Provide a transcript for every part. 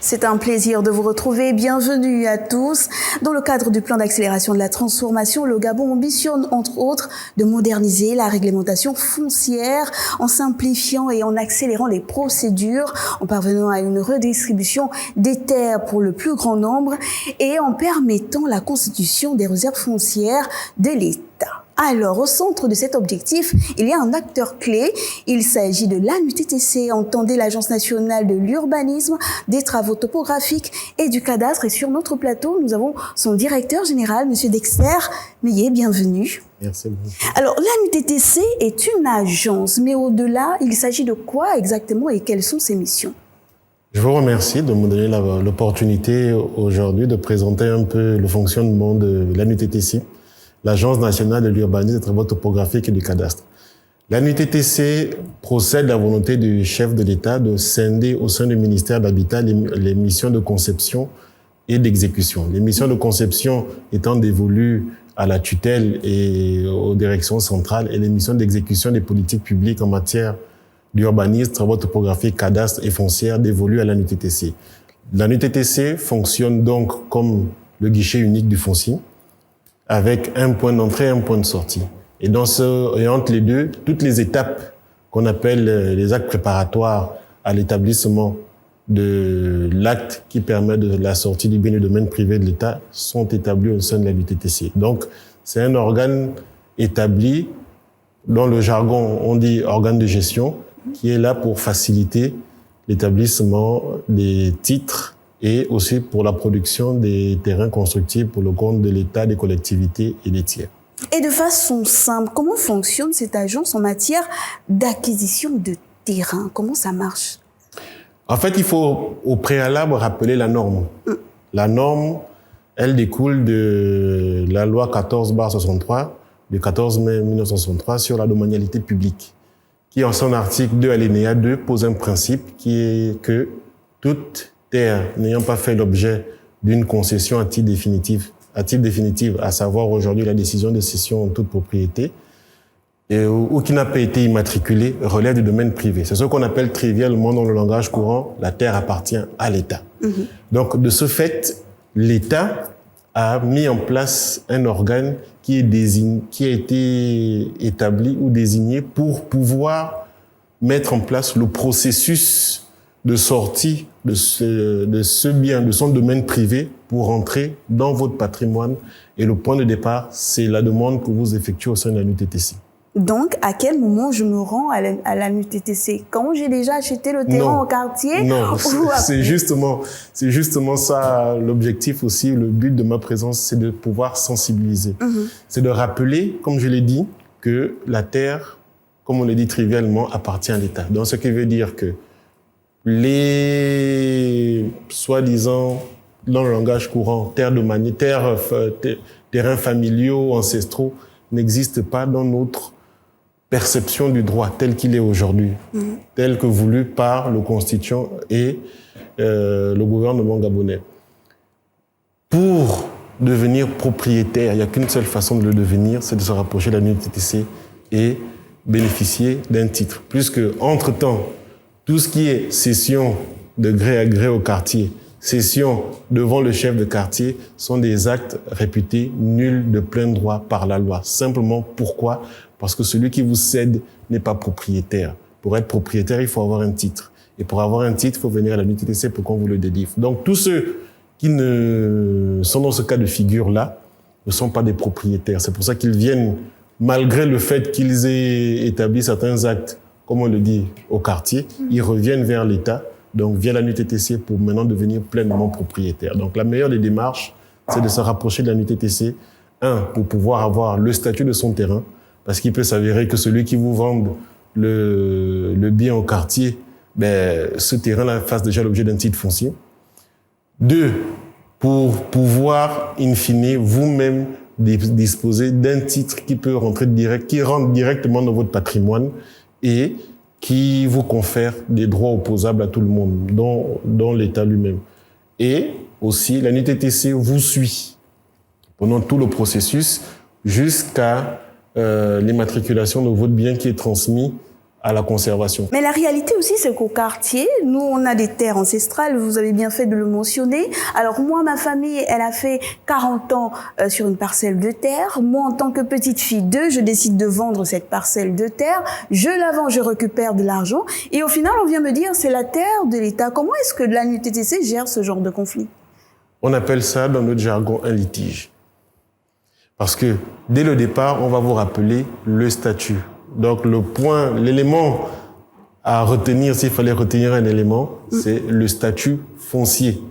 C'est un plaisir de vous retrouver. Bienvenue à tous. Dans le cadre du plan d'accélération de la transformation, le Gabon ambitionne, entre autres, de moderniser la réglementation foncière en simplifiant et en accélérant les procédures, en parvenant à une redistribution des terres pour le plus grand nombre et en permettant la constitution des réserves foncières de l'État. Alors, au centre de cet objectif, il y a un acteur clé. Il s'agit de l'ANUTTC, entendez l'Agence nationale de l'urbanisme, des travaux topographiques et du cadastre. Et sur notre plateau, nous avons son directeur général, M. Dexter Meillet. Bienvenue. Merci beaucoup. Alors, l'ANUTTC est une agence, mais au-delà, il s'agit de quoi exactement et quelles sont ses missions? Je vous remercie de me donner l'opportunité aujourd'hui de présenter un peu le fonctionnement de l'ANUTTC, l'Agence nationale de l'urbanisme, des travaux topographiques et du cadastre. L'ANUTTC procède à la volonté du chef de l'État de scinder au sein du ministère de l'Habitat les missions de conception et d'exécution. Les missions de conception étant dévolues à la tutelle et aux directions centrales et les missions d'exécution des politiques publiques en matière d'urbanisme, travaux topographiques, cadastre et foncière dévolues à l'ANUTTC. L'ANUTTC fonctionne donc comme le guichet unique du foncier, avec un point d'entrée et un point de sortie. Et entre les deux, toutes les étapes qu'on appelle les actes préparatoires à l'établissement de l'acte qui permet de la sortie du bien du domaine privé de l'État sont établis au sein de l'ANUTTC. Donc, c'est un organe établi, dans le jargon, on dit organe de gestion, qui est là pour faciliter l'établissement des titres et aussi pour la production des terrains constructibles pour le compte de l'État, des collectivités et des tiers. Et de façon simple, comment fonctionne cette agence en matière d'acquisition de terrain? Comment ça marche? En fait, il faut au préalable rappeler la norme. La norme, elle découle de la loi 14/63 du 14 mai 1963 sur la domanialité publique, qui en son article 2 alinéa 2 pose un principe qui est que toute terre n'ayant pas fait l'objet d'une concession à titre définitif, à savoir aujourd'hui la décision de cession en toute propriété, ou qui n'a pas été immatriculée, relève du domaine privé. C'est ce qu'on appelle trivialement dans le langage courant, la terre appartient à l'État. Donc, de ce fait, l'État a mis en place un organe qui a été établi ou désigné pour pouvoir mettre en place le processus de sortie de ce bien, de son domaine privé pour entrer dans votre patrimoine. Et le point de départ, c'est la demande que vous effectuez au sein de l'ANUTTC. Donc, à quel moment je me rends à l'ANUTTC? Quand j'ai déjà acheté le terrain au quartier? Non, c'est justement ça l'objectif aussi, le but de ma présence, c'est de pouvoir sensibiliser. C'est de rappeler, comme je l'ai dit, que la terre, comme on le dit trivialement, appartient à l'État. Donc, ce qui veut dire que les soi-disant, dans le langage courant, terrains familiaux, ancestraux, n'existent pas dans notre perception du droit tel qu'il est aujourd'hui, tel que voulu par le constituant et le gouvernement gabonais. Pour devenir propriétaire, il n'y a qu'une seule façon de le devenir, c'est de se rapprocher de l'ANUTTC et bénéficier d'un titre. Puisque, entre-temps, tout ce qui est cession de gré à gré au quartier, cession devant le chef de quartier sont des actes réputés nuls de plein droit par la loi. Simplement, pourquoi? Parce que celui qui vous cède n'est pas propriétaire. Pour être propriétaire, il faut avoir un titre. Et pour avoir un titre, il faut venir à l'ANUTTC pour qu'on vous le délivre. Donc, tous ceux qui ne sont dans ce cas de figure-là ne sont pas des propriétaires. C'est pour ça qu'ils viennent, malgré le fait qu'ils aient établi certains actes, comme on le dit, au quartier, ils reviennent vers l'État, donc via l'ANUTTC pour maintenant devenir pleinement propriétaire. Donc la meilleure des démarches, c'est de se rapprocher de l'ANUTTC, pour pouvoir avoir le statut de son terrain, parce qu'il peut s'avérer que celui qui vous vend le bien au quartier, ce terrain-là fasse déjà l'objet d'un titre foncier. 2, pour pouvoir, in fine, vous-même disposer d'un titre qui peut qui rentre directement dans votre patrimoine et qui vous confère des droits opposables à tout le monde, dont l'État lui-même. Et aussi, l'ANUTTC vous suit pendant tout le processus jusqu'à l'immatriculation de votre bien qui est transmis à la conservation. Mais la réalité aussi, c'est qu'au quartier, nous, on a des terres ancestrales, vous avez bien fait de le mentionner. Alors moi, ma famille, elle a fait 40 ans sur une parcelle de terre. Moi, en tant que petite fille d'eux, je décide de vendre cette parcelle de terre. Je la vends, je récupère de l'argent. Et au final, on vient me dire, c'est la terre de l'État. Comment est-ce que l'ANUTTC gère ce genre de conflit? On appelle ça, dans notre jargon, un litige. Parce que, dès le départ, on va vous rappeler le statut. Donc, l'élément à retenir, s'il fallait retenir un élément, c'est le statut foncier.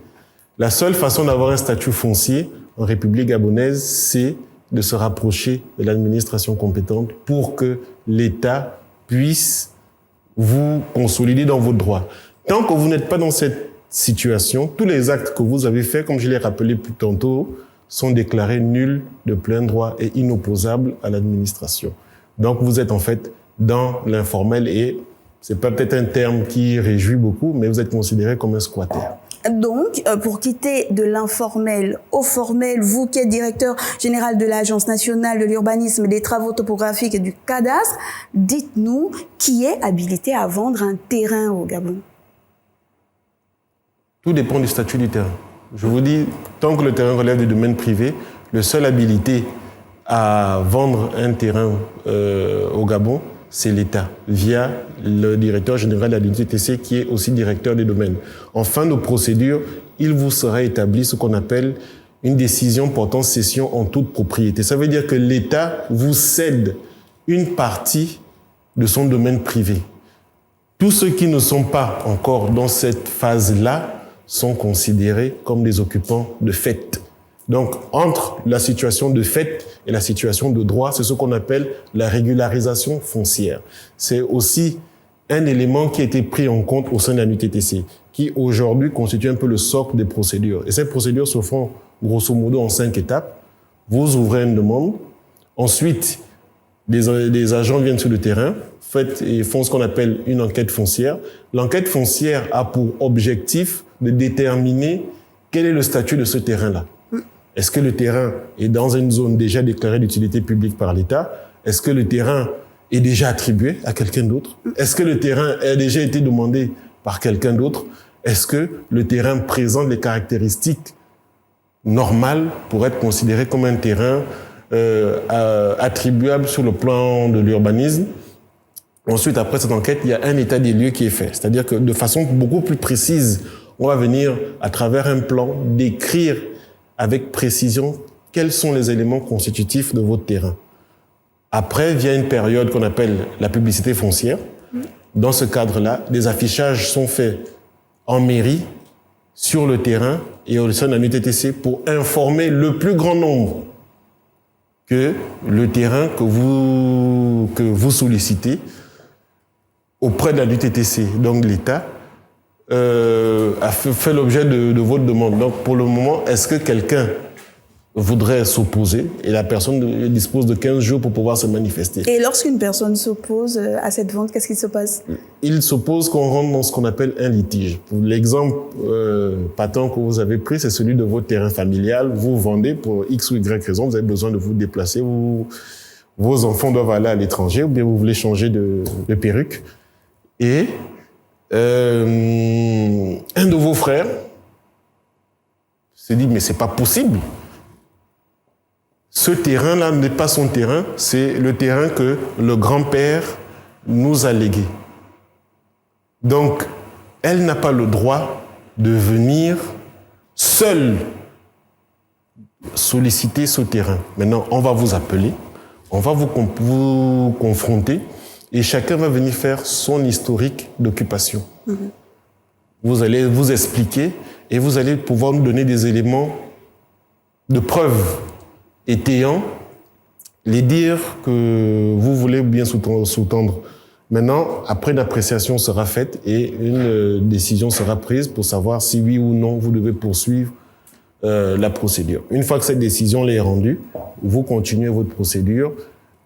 La seule façon d'avoir un statut foncier en République gabonaise, c'est de se rapprocher de l'administration compétente pour que l'État puisse vous consolider dans vos droits. Tant que vous n'êtes pas dans cette situation, tous les actes que vous avez faits, comme je l'ai rappelé plus tantôt, sont déclarés nuls de plein droit et inopposables à l'administration. Donc, vous êtes en fait dans l'informel et c'est pas peut-être un terme qui réjouit beaucoup, mais vous êtes considéré comme un squatter. Donc, pour quitter de l'informel au formel, vous qui êtes directeur général de l'Agence nationale de l'urbanisme, des travaux topographiques et du cadastre, dites-nous qui est habilité à vendre un terrain au Gabon? Tout dépend du statut du terrain. Je vous dis, tant que le terrain relève du domaine privé, le seul habilité à vendre un terrain au Gabon, c'est l'État, via le directeur général de la l'ANUTTC qui est aussi directeur des domaines. En fin de procédure, il vous sera établi ce qu'on appelle une décision portant cession en toute propriété. Ça veut dire que l'État vous cède une partie de son domaine privé. Tous ceux qui ne sont pas encore dans cette phase-là sont considérés comme des occupants de fait. Donc, entre la situation de fait et la situation de droit, c'est ce qu'on appelle la régularisation foncière. C'est aussi un élément qui a été pris en compte au sein de la l'ANUTTC, qui aujourd'hui constitue un peu le socle des procédures. Et ces procédures se font grosso modo en 5 étapes. Vous ouvrez une demande. Ensuite, des agents viennent sur le terrain, font ce qu'on appelle une enquête foncière. L'enquête foncière a pour objectif de déterminer quel est le statut de ce terrain-là. Est-ce que le terrain est dans une zone déjà déclarée d'utilité publique par l'État? Est-ce que le terrain est déjà attribué à quelqu'un d'autre? Est-ce que le terrain a déjà été demandé par quelqu'un d'autre? Est-ce que le terrain présente les caractéristiques normales pour être considéré comme un terrain attribuable sur le plan de l'urbanisme? Ensuite, après cette enquête, il y a un état des lieux qui est fait. C'est-à-dire que de façon beaucoup plus précise, on va venir, à travers un plan, décrire avec précision quels sont les éléments constitutifs de votre terrain. Après, vient une période qu'on appelle la publicité foncière. Dans ce cadre-là, des affichages sont faits en mairie, sur le terrain et au sein de la l'ANUTTC pour informer le plus grand nombre que le terrain que vous sollicitez auprès de la l'ANUTTC, donc l'État, a fait l'objet de votre demande. Donc, pour le moment, est-ce que quelqu'un voudrait s'opposer et la personne dispose de 15 jours pour pouvoir se manifester. Et lorsqu'une personne s'oppose à cette vente, qu'est-ce qui se passe? Il s'oppose qu'on rentre dans ce qu'on appelle un litige. L'exemple patent que vous avez pris, c'est celui de votre terrain familial. Vous vendez pour X ou Y raison, vous avez besoin de vous déplacer, vos enfants doivent aller à l'étranger ou bien vous voulez changer de perruque. Et un de vos frères se dit, mais c'est pas possible. Ce terrain-là n'est pas son terrain, c'est le terrain que le grand-père nous a légué. Donc, elle n'a pas le droit de venir seule solliciter ce terrain. Maintenant, on va vous appeler, on va vous confronter et chacun va venir faire son historique d'occupation. Vous allez vous expliquer et vous allez pouvoir nous donner des éléments de preuve étayant les dires que vous voulez bien sous-tendre. Maintenant, après, une appréciation sera faite et une décision sera prise pour savoir si oui ou non vous devez poursuivre la procédure. Une fois que cette décision est rendue, vous continuez votre procédure.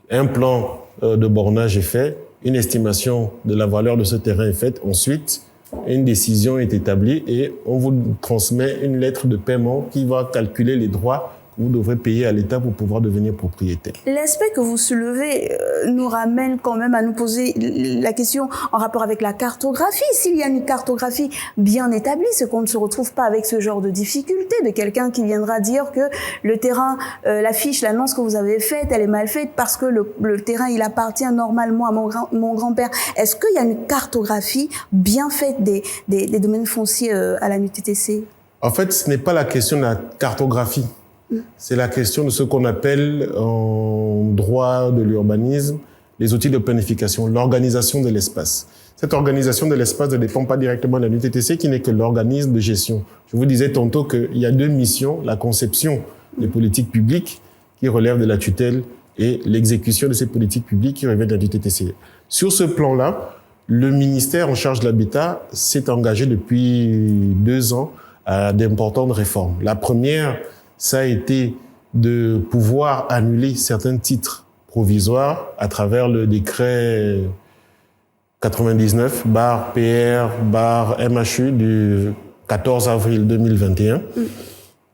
Un plan de bornage est fait, une estimation de la valeur de ce terrain est faite. Ensuite, une décision est établie et on vous transmet une lettre de paiement qui va calculer les droits vous devrez payer à l'État pour pouvoir devenir propriétaire. L'aspect que vous soulevez nous ramène quand même à nous poser la question en rapport avec la cartographie. S'il y a une cartographie bien établie, c'est qu'on ne se retrouve pas avec ce genre de difficulté de quelqu'un qui viendra dire que le terrain, la fiche, l'annonce que vous avez faite, elle est mal faite parce que le terrain, il appartient normalement à mon grand-père. Est-ce qu'il y a une cartographie bien faite des domaines fonciers à la NUTTC? En fait, ce n'est pas la question de la cartographie. C'est la question de ce qu'on appelle en droit de l'urbanisme les outils de planification, l'organisation de l'espace. Cette organisation de l'espace ne dépend pas directement de la NUTTC qui n'est que l'organisme de gestion. Je vous disais tantôt qu'il y a deux missions, la conception des politiques publiques qui relèvent de la tutelle et l'exécution de ces politiques publiques qui relèvent de la NUTTC. Sur ce plan-là, le ministère en charge de l'habitat s'est engagé depuis 2 ans à d'importantes réformes. La première, ça a été de pouvoir annuler certains titres provisoires à travers le décret 99/PR/MHU du 14 avril 2021,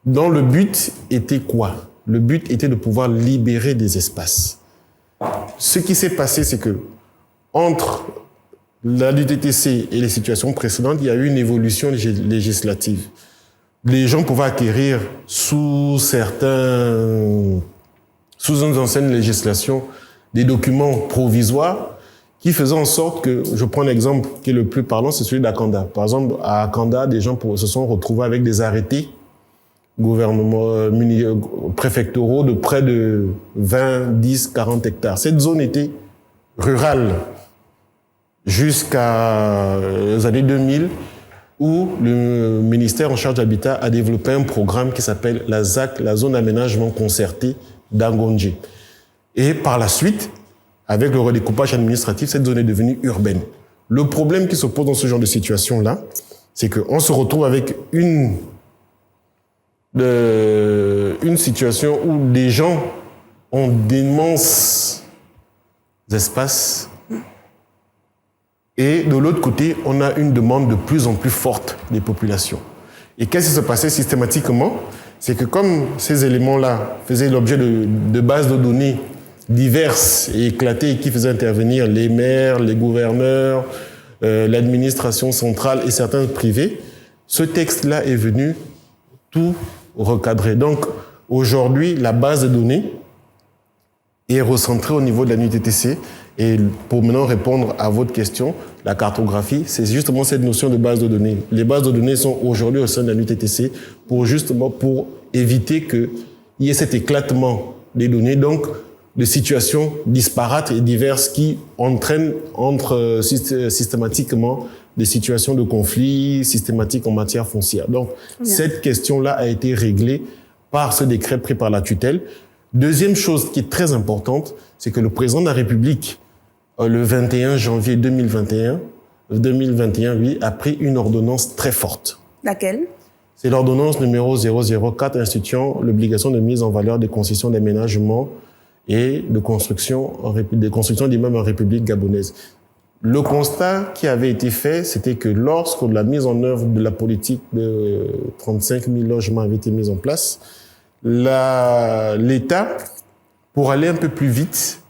dont le but était quoi? Le but était de pouvoir libérer des espaces. Ce qui s'est passé, c'est que entre la NUTTC et les situations précédentes, il y a eu une évolution législative. Les gens pouvaient acquérir sous une ancienne législation des documents provisoires qui faisaient en sorte que, je prends l'exemple qui est le plus parlant, c'est celui d'Akanda. Par exemple, à Akanda, des gens se sont retrouvés avec des arrêtés préfectoraux de près de 20, 10, 40 hectares. Cette zone était rurale jusqu'à les années 2000, où le ministère en charge de l'habitat a développé un programme qui s'appelle la ZAC, la zone d'aménagement concerté d'Angonji. Et par la suite, avec le redécoupage administratif, cette zone est devenue urbaine. Le problème qui se pose dans ce genre de situation-là, c'est qu'on se retrouve avec une situation où des gens ont d'immenses espaces et de l'autre côté, on a une demande de plus en plus forte des populations. Et qu'est-ce qui se passait systématiquement? C'est que comme ces éléments-là faisaient l'objet de bases de données diverses et éclatées qui faisaient intervenir les maires, les gouverneurs, l'administration centrale et certains privés, ce texte-là est venu tout recadrer. Donc aujourd'hui, la base de données est recentrée au niveau de la NUTTC. Et pour maintenant répondre à votre question, la cartographie, c'est justement cette notion de base de données. Les bases de données sont aujourd'hui au sein de la NUTTC pour éviter qu'il y ait cet éclatement des données, donc de situations disparates et diverses qui entraînent systématiquement des situations de conflit systématiques en matière foncière. Donc, cette question-là a été réglée par ce décret pris par la tutelle. Deuxième chose qui est très importante, c'est que le président de la République, le 21 janvier 2021, a pris une ordonnance très forte. Laquelle? C'est l'ordonnance numéro 004 instituant l'obligation de mise en valeur des concessions d'aménagement et de construction d'immeubles en République gabonaise. Le constat qui avait été fait, c'était que lorsque la mise en œuvre de la politique de 35 000 logements avait été mise en place, l'État, pour aller un peu plus vite,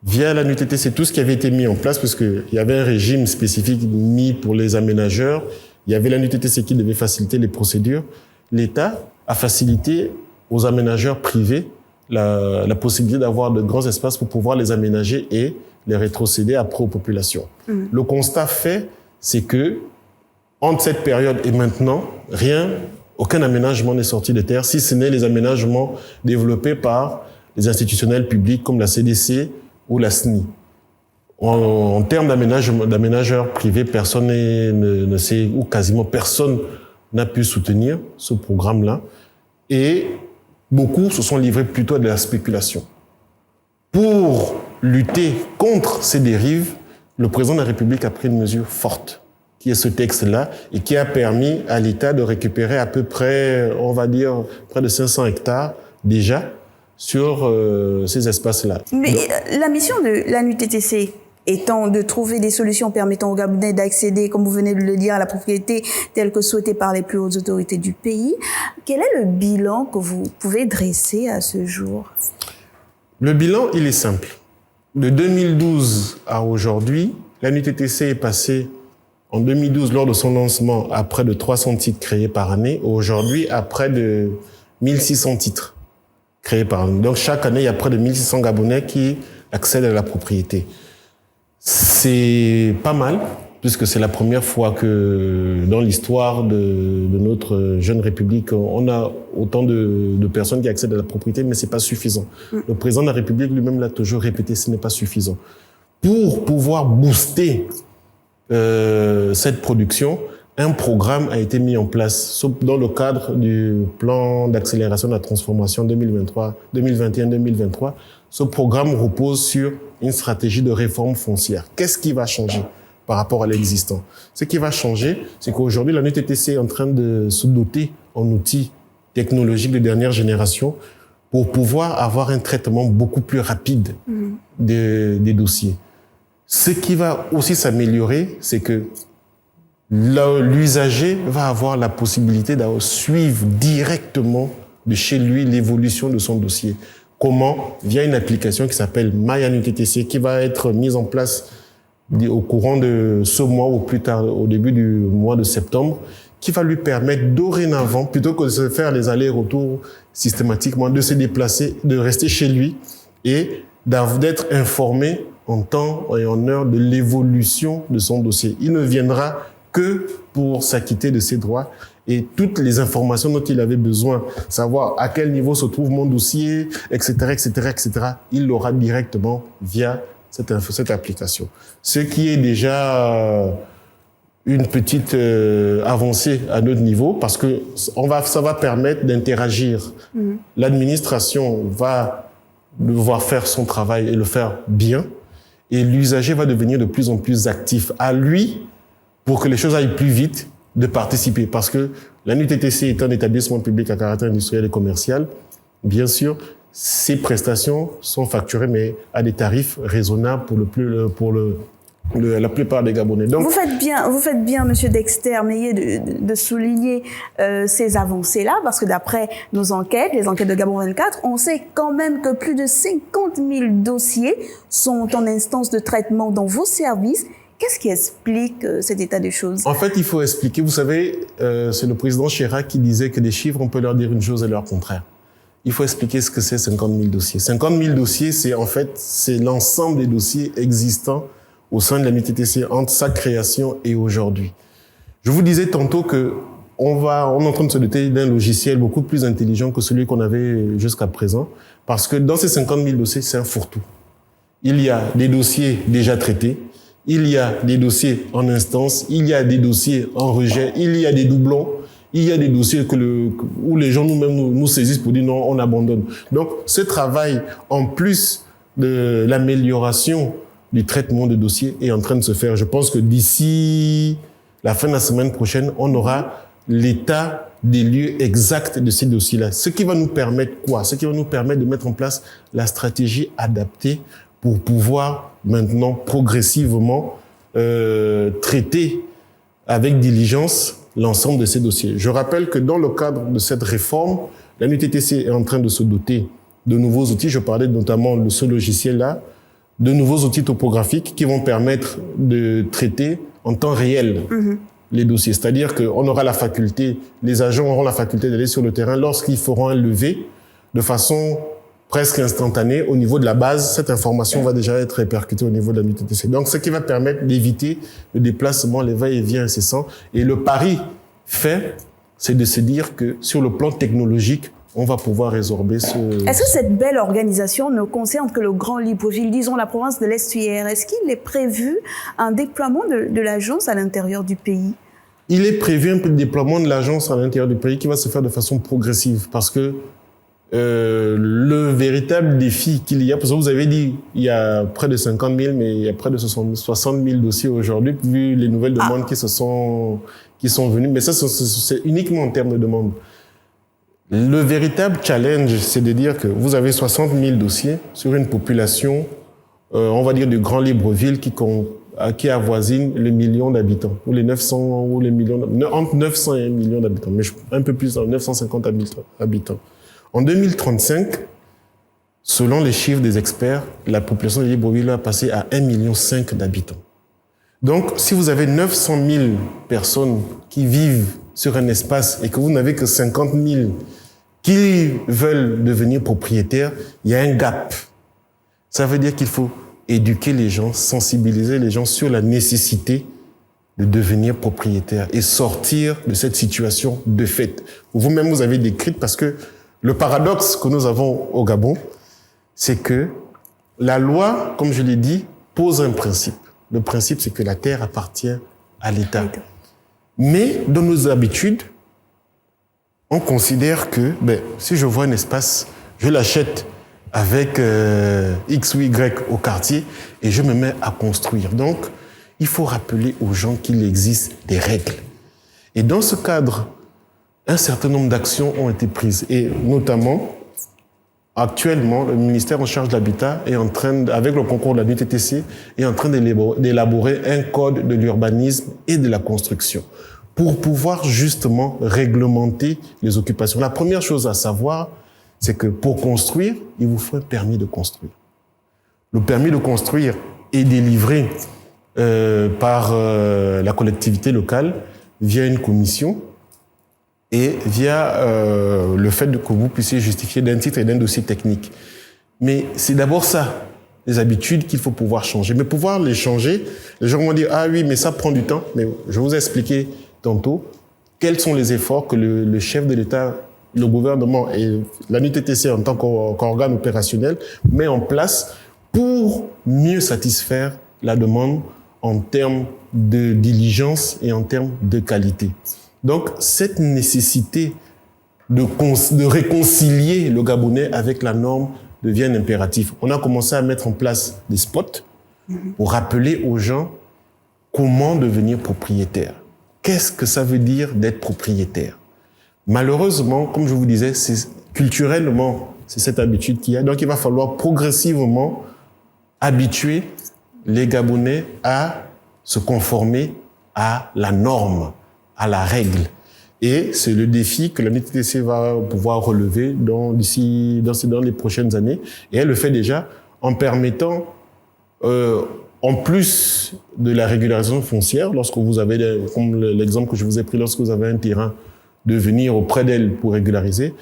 via la NUTTC, tout ce qui avait été mis en place, parce qu'il y avait un régime spécifique mis pour les aménageurs, il y avait la NUTTC qui devait faciliter les procédures. L'État a facilité aux aménageurs privés la possibilité d'avoir de grands espaces pour pouvoir les aménager et les rétrocéder après aux populations. Le constat fait, c'est que entre cette période et maintenant, aucun aménagement n'est sorti de terre, si ce n'est les aménagements développés par les institutionnels publics comme la CDC ou la SNI. En termes d'aménageurs privés, personne ne sait, ou quasiment personne n'a pu soutenir ce programme-là. Et beaucoup se sont livrés plutôt à de la spéculation. Pour lutter contre ces dérives, le président de la République a pris une mesure forte, qui est ce texte-là, et qui a permis à l'État de récupérer à peu près, on va dire, près de 500 hectares déjà sur ces espaces-là. Mais la mission de la NUTTC, étant de trouver des solutions permettant aux Gabonais d'accéder, comme vous venez de le dire, à la propriété telle que souhaitée par les plus hautes autorités du pays. Quel est le bilan que vous pouvez dresser à ce jour? Le bilan, il est simple. De 2012 à aujourd'hui, la NUTTC est passée en 2012, lors de son lancement, à près de 300 titres créés par année. Aujourd'hui, à près de 1600 titres créés par année. Donc, chaque année, il y a près de 1600 Gabonais qui accèdent à la propriété. C'est pas mal, puisque c'est la première fois que, dans l'histoire de notre jeune République, on a autant de personnes qui accèdent à la propriété, mais c'est pas suffisant. Le président de la République lui-même l'a toujours répété, ce n'est pas suffisant. Pour pouvoir booster cette production, un programme a été mis en place dans le cadre du plan d'accélération de la transformation 2021-2023. Ce programme repose sur une stratégie de réforme foncière. Qu'est-ce qui va changer par rapport à l'existant? Ce qui va changer, c'est qu'aujourd'hui, la NUTTC est en train de se doter en outils technologiques de dernière génération pour pouvoir avoir un traitement beaucoup plus rapide des dossiers. Ce qui va aussi s'améliorer, c'est que l'usager va avoir la possibilité de suivre directement de chez lui l'évolution de son dossier. Comment? Via une application qui s'appelle MyNUTTC, qui va être mise en place au courant de ce mois ou plus tard, au début du mois de septembre, qui va lui permettre dorénavant, plutôt que de se faire les allers-retours systématiquement, de se déplacer, de rester chez lui et d'être informé en temps et en heure de l'évolution de son dossier. Il ne viendra que pour s'acquitter de ses droits et toutes les informations dont il avait besoin, savoir à quel niveau se trouve mon dossier, etc., etc., etc., il l'aura directement via cette application. Ce qui est déjà une petite avancée à notre niveau parce que ça va permettre d'interagir. L'administration va devoir faire son travail et le faire bien. Et l'usager va devenir de plus en plus actif. À lui, pour que les choses aillent plus vite, de participer. Parce que la NUTTC est un établissement public à caractère industriel et commercial. Bien sûr, ces prestations sont facturées, mais à des tarifs raisonnables pour la plupart des Gabonais. Donc, vous faites bien, Monsieur Dexter Meillet, de souligner ces avancées-là, parce que d'après nos enquêtes, les enquêtes de Gabon 24, on sait quand même que plus de 50 000 dossiers sont en instance de traitement dans vos services. Qu'est-ce qui explique cet état des choses? En fait, il faut expliquer. Vous savez, c'est le président Chirac qui disait que des chiffres, on peut leur dire une chose et leur contraire. Il faut expliquer ce que c'est 50 000 dossiers. 50 000 dossiers, c'est l'ensemble des dossiers existants au sein de la NUTTC entre sa création et aujourd'hui. Je vous disais tantôt que on est en train de se doter d'un logiciel beaucoup plus intelligent que celui qu'on avait jusqu'à présent, parce que dans ces 50 000 dossiers, c'est un fourre-tout. Il y a des dossiers déjà traités, il y a des dossiers en instance, il y a des dossiers en rejet, il y a des doublons, il y a des dossiers où les gens nous-mêmes nous saisissent pour dire non, on abandonne. Donc, ce travail, en plus de l'amélioration du traitement de dossiers, est en train de se faire. Je pense que d'ici la fin de la semaine prochaine, on aura l'état des lieux exacts de ces dossiers-là. Ce qui va nous permettre quoi? Ce qui va nous permettre de mettre en place la stratégie adaptée pour pouvoir maintenant progressivement traiter avec diligence l'ensemble de ces dossiers. Je rappelle que dans le cadre de cette réforme, la NUTTC est en train de se doter de nouveaux outils. Je parlais notamment de ce logiciel-là, de nouveaux outils topographiques qui vont permettre de traiter en temps réel les dossiers. C'est-à-dire qu'on aura la faculté, les agents auront la faculté d'aller sur le terrain lorsqu'ils feront un levé de façon presque instantanée au niveau de la base. Cette information va déjà être répercutée au niveau de la NUTTC. Donc, ce qui va permettre d'éviter le déplacement, les va-et-vient incessants. Et le pari fait, c'est de se dire que sur le plan technologique, on va pouvoir résorber ce... Est-ce que cette belle organisation ne concerne que le Grand Libreville, disons la province de l'Estuaire? Est-ce qu'il est prévu un déploiement de l'agence à l'intérieur du pays? Il est prévu un peu de déploiement de l'agence à l'intérieur du pays qui va se faire de façon progressive parce que le véritable défi qu'il y a, parce que vous avez dit il y a près de 50 000, mais il y a près de 60 000 dossiers aujourd'hui, vu les nouvelles demandes qui sont venues. Mais ça, c'est uniquement en termes de demandes. Le véritable challenge, c'est de dire que vous avez 60 000 dossiers sur une population on va dire, du Grand Libreville qui avoisine le million d'habitants, ou les 900, ou les millions, entre 900 et 1 million d'habitants, mais un peu plus, 950 habitants. En 2035, selon les chiffres des experts, la population de Libreville va passer à 1,5 million d'habitants. Donc, si vous avez 900 000 personnes qui vivent sur un espace et que vous n'avez que 50 000 qui veulent devenir propriétaires, il y a un gap. Ça veut dire qu'il faut éduquer les gens, sensibiliser les gens sur la nécessité de devenir propriétaire et sortir de cette situation de fait. Vous-même, vous avez décrite, parce que le paradoxe que nous avons au Gabon, c'est que la loi, comme je l'ai dit, pose un principe. Le principe, c'est que la terre appartient à l'État. Mais dans nos habitudes, on considère que si je vois un espace, je l'achète avec X ou Y au quartier et je me mets à construire. Donc, il faut rappeler aux gens qu'il existe des règles. Et dans ce cadre, un certain nombre d'actions ont été prises. Et notamment, actuellement, le ministère en charge de l'habitat est en train, avec le concours de la NUTTC, est en train d'élaborer un code de l'urbanisme et de la construction pour pouvoir justement réglementer les occupations. La première chose à savoir, c'est que pour construire, il vous faut un permis de construire. Le permis de construire est délivré par la collectivité locale via une commission et via le fait que vous puissiez justifier d'un titre et d'un dossier technique. Mais c'est d'abord ça, les habitudes qu'il faut pouvoir changer. Mais pouvoir les changer, les gens vont dire « Ah oui, mais ça prend du temps ». Mais je vous ai expliqué tantôt quels sont les efforts que le chef de l'État, le gouvernement et la NUTTC en tant qu'organe opérationnel met en place pour mieux satisfaire la demande en termes de diligence et en termes de qualité. Donc, cette nécessité de réconcilier le Gabonais avec la norme devient un impératif. On a commencé à mettre en place des spots pour rappeler aux gens comment devenir propriétaire. Qu'est-ce que ça veut dire d'être propriétaire? Malheureusement, comme je vous disais, culturellement, c'est cette habitude qu'il y a. Donc, il va falloir progressivement habituer les Gabonais à se conformer à la norme, à la règle. Et c'est le défi que la NUTTC va pouvoir relever dans les prochaines années. Et elle le fait déjà en permettant, en plus de la régularisation foncière, lorsque vous avez, comme l'exemple que je vous ai pris, lorsque vous avez un terrain, de venir auprès d'elle pour régulariser,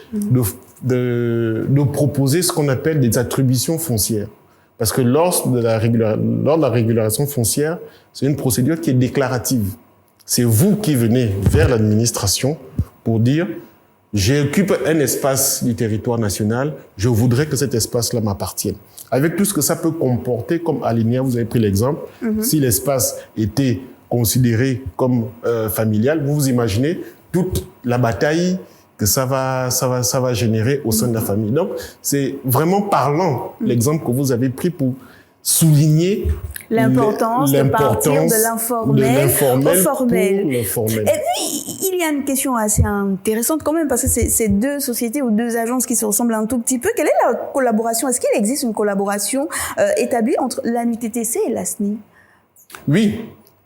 de proposer ce qu'on appelle des attributions foncières. Parce que lors de la régularisation foncière, c'est une procédure qui est déclarative. C'est vous qui venez vers l'administration pour dire « J'occupe un espace du territoire national, je voudrais que cet espace-là m'appartienne ». Avec tout ce que ça peut comporter comme alinéa, vous avez pris l'exemple, si l'espace était considéré comme familial, vous imaginez toute la bataille que ça va générer au sein de la famille. Donc, c'est vraiment parlant l'exemple que vous avez pris pour souligner l'importance de partir de l'informel au formel. Le formel. Et puis, il y a une question assez intéressante quand même, parce que c'est deux sociétés ou deux agences qui se ressemblent un tout petit peu. Quelle est la collaboration? Est-ce qu'il existe une collaboration établie entre la NUTTC et la SNI? Oui,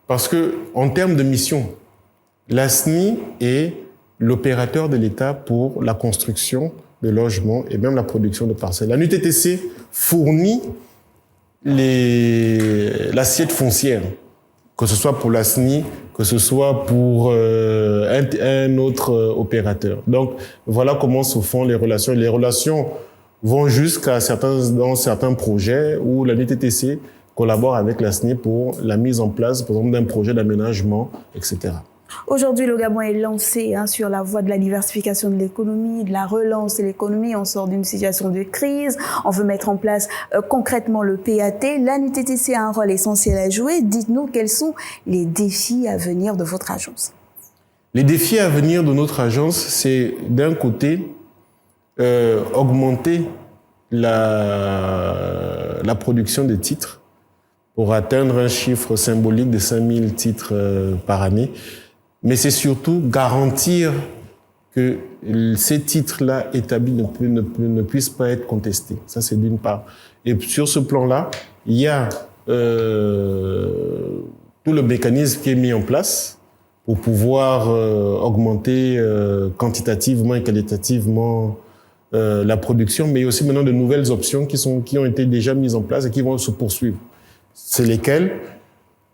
parce que en termes de mission, la SNI est l'opérateur de l'État pour la construction de logements et même la production de parcelles. La NUTTC fournit l'assiette foncière, que ce soit pour la SNI, que ce soit pour un autre opérateur. Donc, voilà comment se font les relations. Les relations vont jusqu'à dans certains projets où la NUTTC collabore avec la SNI pour la mise en place, par exemple, d'un projet d'aménagement, etc. Aujourd'hui, le Gabon est lancé sur la voie de la diversification de l'économie, de la relance de l'économie. On sort d'une situation de crise. On veut mettre en place concrètement le PAT. La NUTTC a un rôle essentiel à jouer. Dites-nous quels sont les défis à venir de votre agence. Les défis à venir de notre agence, c'est d'un côté augmenter la production de titres pour atteindre un chiffre symbolique de 5000 titres par année. Mais c'est surtout garantir que ces titres-là établis ne puissent pas être contestés. Ça, c'est d'une part. Et sur ce plan-là, il y a tout le mécanisme qui est mis en place pour pouvoir augmenter quantitativement et qualitativement la production, mais aussi maintenant de nouvelles options qui ont été déjà mises en place et qui vont se poursuivre. C'est lesquelles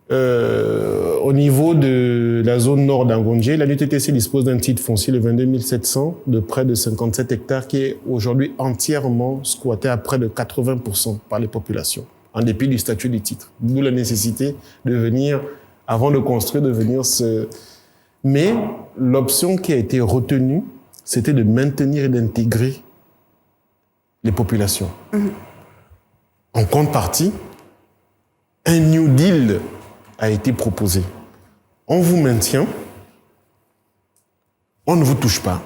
au niveau de la zone nord d'Angondjé, la NUTTC dispose d'un titre foncier, le 22 700, de près de 57 hectares, qui est aujourd'hui entièrement squatté à près de 80% par les populations, en dépit du statut du titre. D'où la nécessité de venir, avant de construire, de venir se... Mais l'option qui a été retenue, c'était de maintenir et d'intégrer les populations. En contrepartie, un New Deal a été proposé. On vous maintient, on ne vous touche pas.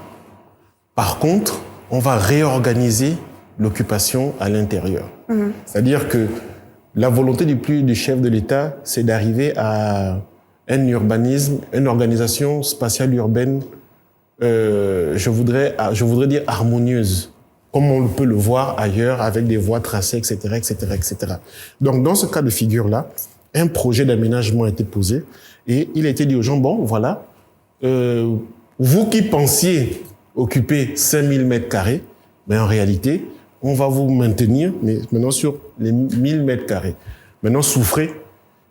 Par contre, on va réorganiser l'occupation à l'intérieur. C'est-à-dire que la volonté du chef de l'État, c'est d'arriver à un urbanisme, une organisation spatiale urbaine, je voudrais dire harmonieuse, comme on peut le voir ailleurs, avec des voies tracées, etc., etc., etc. Donc, dans ce cas de figure-là, un projet d'aménagement a été posé et il a été dit aux gens, bon, voilà, vous qui pensiez occuper 5000 mètres carrés, mais en réalité, on va vous maintenir, mais maintenant sur les 1000 mètres carrés. Maintenant, souffrez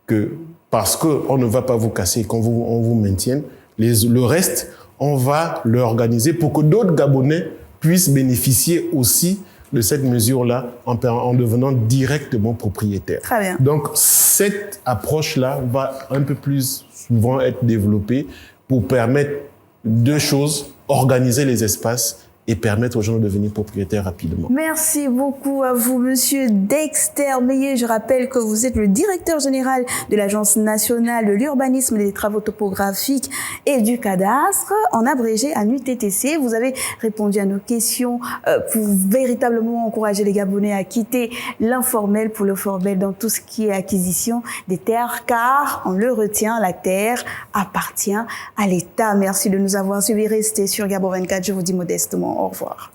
que, parce qu'on ne va pas vous casser et qu'on vous maintienne, le reste, on va l'organiser pour que d'autres Gabonais puissent bénéficier aussi de cette mesure-là en devenant directement propriétaire. Très bien. Donc, cette approche-là va un peu plus souvent être développée pour permettre deux choses, organiser les espaces et permettre aux gens de devenir propriétaires rapidement. Merci beaucoup à vous, Monsieur Dexter Meillet. Je rappelle que vous êtes le directeur général de l'Agence nationale de l'urbanisme et des travaux topographiques et du cadastre, en abrégé à NUTTC. Vous avez répondu à nos questions pour véritablement encourager les Gabonais à quitter l'informel pour le formel dans tout ce qui est acquisition des terres, car on le retient, la terre appartient à l'État. Merci de nous avoir suivis. Restez sur Gabon 24. Je vous dis modestement au revoir.